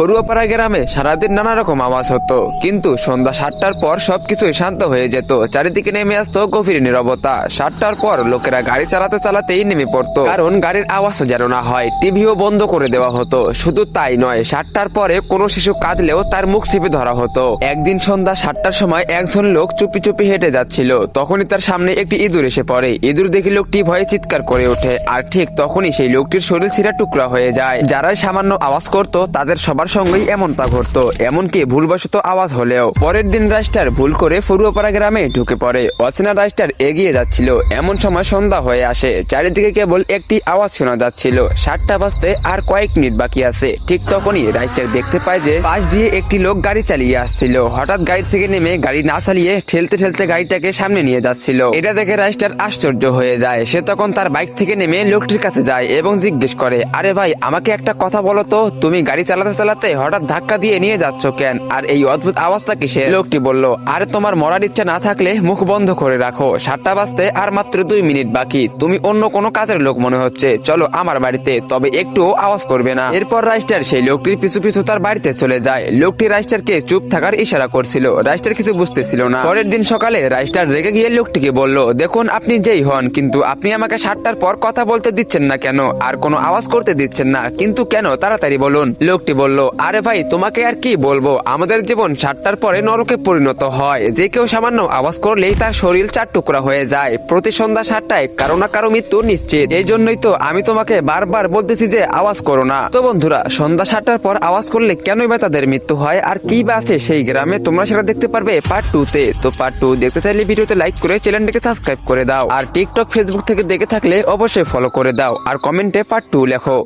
ফরুয়াপাড়া গ্রামে সারাদিন নানা রকম আওয়াজ হতো, কিন্তু সন্ধ্যা 7টার পর সবকিছুই শান্ত হয়ে যেত। চারিদিকে নেমে আসতো গভীর নীরবতা। 7টার পর লোকেরা গাড়ি চালাতে চালাতেই নেমে পড়তো, কারণ গাড়ির আওয়াজ যেন না হয়। টিভিও বন্ধ করে দেওয়া হতো। শুধু তাই নয়, 7টার পরে কোনো শিশু কাঁদলেও তার মুখ চেপে ধরা হতো। একদিন সন্ধ্যা 7টার সময় একজন লোক চুপি চুপি হেঁটে যাচ্ছিল। তখনই তার সামনে একটি ইঁদুর এসে পড়ে। ইঁদুর দেখে লোকটি ভয়ে চিৎকার করে ওঠে, আর ঠিক তখনই সেই লোকটির শরীর ছিঁড়া টুকরা হয়ে যায়। যারাই সামান্য আওয়াজ করতো তাদের সবার সঙ্গেই এমনটা ঘটতো, এমনকি ভুলবশত আওয়াজ হলেও। পরের দিন রাইস্টার ভুল করে ফরুয়াপাড়া গ্রামে ঢুকে পড়ে। অচেনা রাইস্টার এগিয়ে যাচ্ছিল, এমন সময় সন্ধ্যা হয়ে আসে। চারিদিকে কেবল একটি আওয়াজ শোনা যাচ্ছিল। 7টা বাজতে আর কয়েক মিনিট বাকি আছে। ঠিক তখনই রাইস্টার দেখতে পায় যে পাশ দিয়ে একটি লোক গাড়ি চালিয়ে আসছিল। হঠাৎ গাড়ি থেকে নেমে গাড়ি না চালিয়ে ঠেলতে ঠেলতে গাড়িটাকে সামনে নিয়ে যাচ্ছিল। এটা দেখে রাইস্টার আশ্চর্য হয়ে যায়। সে তখন তার বাইক থেকে নেমে লোকটির কাছে যায় এবং জিজ্ঞেস করে, আরে ভাই, আমাকে একটা কথা বলো তো, তুমি গাড়ি চালাতে চালাতে হঠাৎ ধাক্কা দিয়ে নিয়ে যাচ্ছ কেন? আর এই অদ্ভুত আওয়াজটা কিসের? লোকটি বলল, আরে তোমার মরার ইচ্ছা না থাকলে মুখ বন্ধ করে রাখো। 7টা বাজতে আর মাত্র 2 মিনিট বাকি। তুমি অন্য কোনো কাজের লোক মনে হচ্ছে। চলো আমার বাড়িতে, তবে একটু আওয়াজ করবে না। এরপর রাইস্টার সেই লোকটির পিছু পিছু তার বাড়িতে চলে যায়। লোকটি রাইস্টারকে চুপ থাকার ইশারা করছিল। রাইস্টার কিছু বুঝতেছিল না। পরের দিন সকালে রাইস্টার রেগে গিয়ে লোকটিকে বলল, দেখুন, আপনি যেই হন, কিন্তু আপনি আমাকে 7টার পর কথা বলতে দিচ্ছেন না কেন? আর কোনো আওয়াজ করতে দিচ্ছেন না, কিন্তু কেন? তাড়াতাড়ি বলুন। লোকটি বলল, আরে ভাই, তোমাকে আর কি বলবো, আমাদের জীবন 7টার পরে নরকে পরিণত হয়। যে কেউ সামান্য আওয়াজ করলেই তার শরীর 4 টুকরা হয়ে যায়। প্রতি সন্ধ্যা 7টায় কারো না কারো মৃত্যু নিশ্চিত। এই জন্যই তো আমি তোমাকে বারবার বলতেছি যে আওয়াজ করো না। তো বন্ধুরা, সন্ধ্যা 7টার পর আওয়াজ করলে কেনই বা তাদের মৃত্যু হয়, আর কি বা আছে সেই গ্রামে, তোমরা সেটা দেখতে পারবে পার্ট 2-তে। তো পার্ট 2 দেখতে চাইলে ভিডিওতে লাইক করে চ্যানেলটিকে সাবস্ক্রাইব করে দাও। আর টিকটক, ফেসবুক থেকে দেখে থাকলে অবশ্যই ফলো করে দাও, আর কমেন্টে পার্ট 2 লেখো।